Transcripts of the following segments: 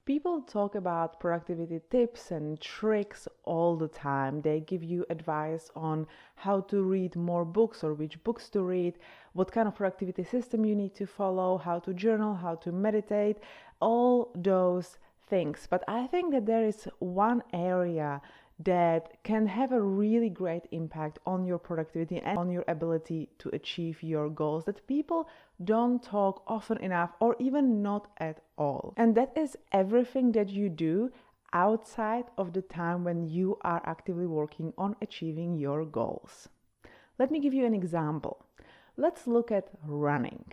People talk about productivity tips and tricks all the time. They give you advice on how to read more books or which books to read, what kind of productivity system you need to follow, how to journal, how to meditate, all those things. But I think that there is one area that can have a really great impact on your productivity and on your ability to achieve your goals that people don't talk often enough or even not at all. And that is everything that you do outside of the time when you are actively working on achieving your goals. Let me give you an example. Let's look at running.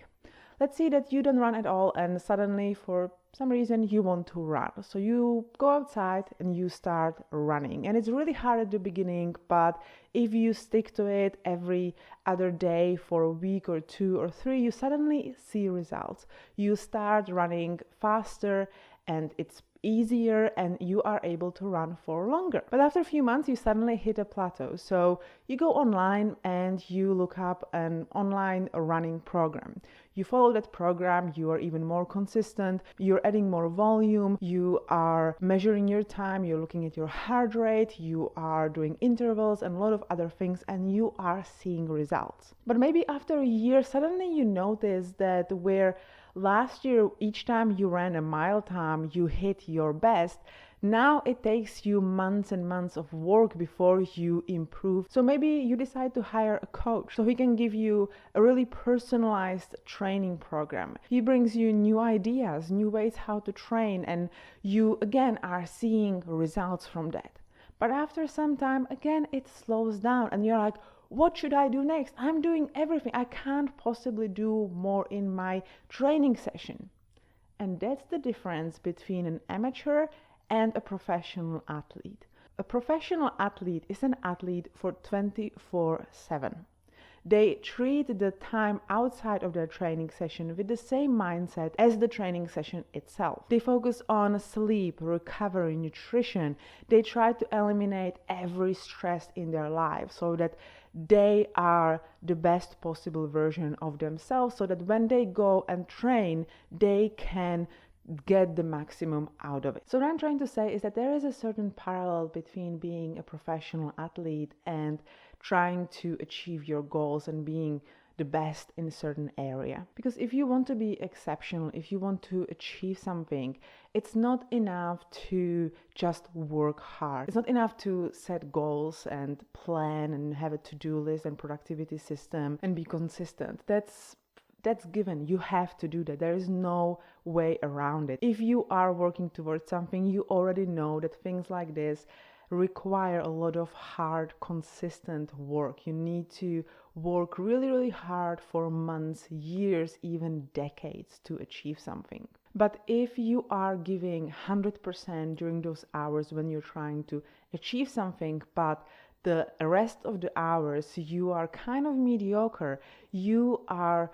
Let's say that you don't run at all and suddenly for some reason you want to run. So you go outside and you start running. And it's really hard at the beginning, but if you stick to it every other day for a week or 2 or 3, you suddenly see results. You start running faster and it's easier and you are able to run for longer. But after a few months, you suddenly hit a plateau. So you go online and you look up an online running program. You follow that program, you are even more consistent, you're adding more volume, you are measuring your time, you're looking at your heart rate, you are doing intervals and a lot of other things, and you are seeing results. But maybe after a year, suddenly you notice that where last year, each time you ran a mile time, you hit your best. Now it takes you months and months of work before you improve. So maybe you decide to hire a coach so he can give you a really personalized training program. He brings you new ideas, new ways how to train, and you again are seeing results from that. But after some time, again, it slows down and you're like, what should I do next? I'm doing everything. I can't possibly do more in my training session. And that's the difference between an amateur and a professional athlete. A professional athlete is an athlete for 24/7. They treat the time outside of their training session with the same mindset as the training session itself. They focus on sleep, recovery, nutrition. They try to eliminate every stress in their life so that they are the best possible version of themselves, so that when they go and train, they can get the maximum out of it. So what I'm trying to say is that there is a certain parallel between being a professional athlete and trying to achieve your goals and being the best in a certain area. Because if you want to be exceptional, if you want to achieve something, it's not enough to just work hard. It's not enough to set goals and plan and have a to-do list and productivity system and be consistent. That's given. You have to do that. There is no way around it. If you are working towards something, you already know that things like this require a lot of hard, consistent work. You need to work really, really hard for months, years, even decades to achieve something. But if you are giving 100% during those hours when you're trying to achieve something, but the rest of the hours you are kind of mediocre, you are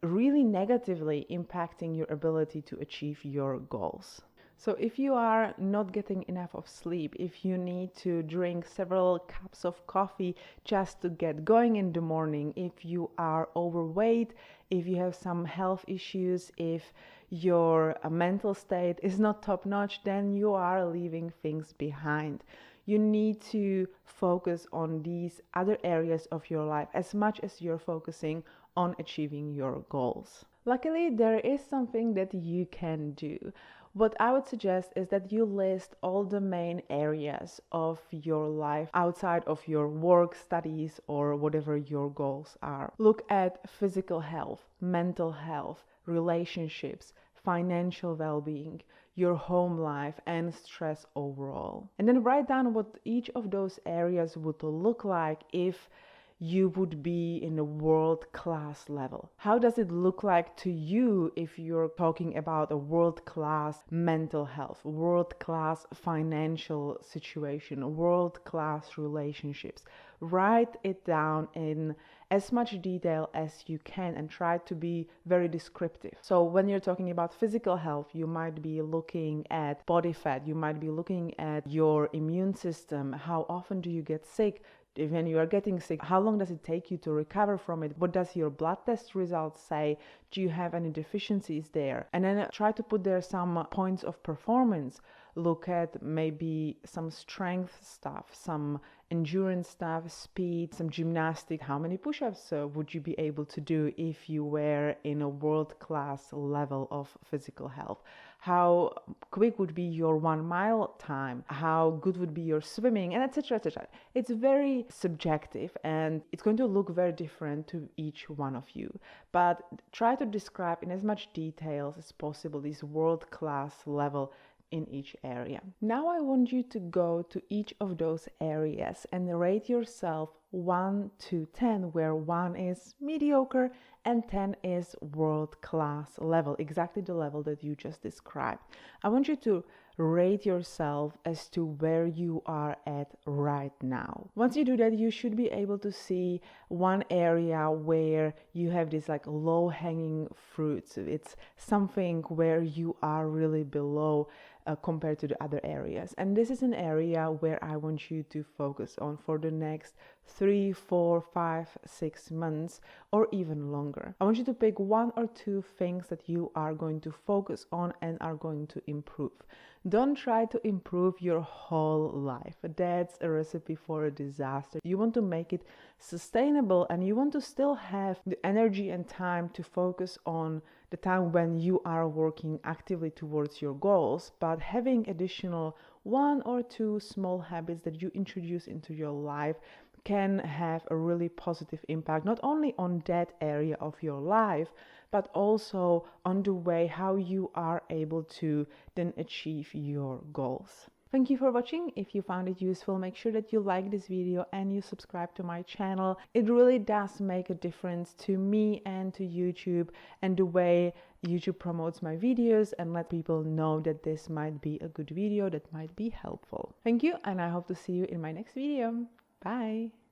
really negatively impacting your ability to achieve your goals. So if you are not getting enough of sleep, if you need to drink several cups of coffee just to get going in the morning, if you are overweight, if you have some health issues, if your mental state is not top notch, then you are leaving things behind. You need to focus on these other areas of your life as much as you're focusing on achieving your goals. Luckily, there is something that you can do. What I would suggest is that you list all the main areas of your life outside of your work, studies, or whatever your goals are. Look at physical health, mental health, relationships, financial well-being, your home life, and stress overall. And then write down what each of those areas would look like if you would be in a world-class level. How does it look like to you if you're talking about a world-class mental health, world-class financial situation, world-class relationships? Write it down in as much detail as you can and try to be very descriptive. So when you're talking about physical health, you might be looking at body fat, you might be looking at your immune system. How often do you get sick? when you are getting sick, how long does it take you to recover from it? What does your blood test results say? Do you have any deficiencies there? And then try to put there some points of performance. Look at maybe some strength stuff, some endurance stuff, speed, some gymnastics. How many push-ups would you be able to do if you were in a world-class level of physical health? How quick would be your 1 mile time? How good would be your swimming? And etc., etc. It's very subjective and it's going to look very different to each one of you. But try to describe in as much details as possible this world-class level in each area. Now I want you to go to each of those areas and rate yourself 1 to 10, where 1 is mediocre and 10 is world-class level, exactly the level that you just described. I want you to rate yourself as to where you are at right now. Once you do that, you should be able to see one area where you have this like low-hanging fruits. It's something where you are really below compared to the other areas. And this is an area where I want you to focus on for the next 3, 4, 5, 6 months or even longer. I want you to pick 1 or 2 things that you are going to focus on and are going to improve. Don't try to improve your whole life. That's a recipe for a disaster. You want to make it sustainable and you want to still have the energy and time to focus on the time when you are working actively towards your goals, but having additional 1 or 2 small habits that you introduce into your life can have a really positive impact, not only on that area of your life, but also on the way how you are able to then achieve your goals. Thank you for watching. If you found it useful, make sure that you like this video and you subscribe to my channel. It really does make a difference to me and to YouTube and the way YouTube promotes my videos and let people know that this might be a good video that might be helpful. Thank you, and I hope to see you in my next video. Bye.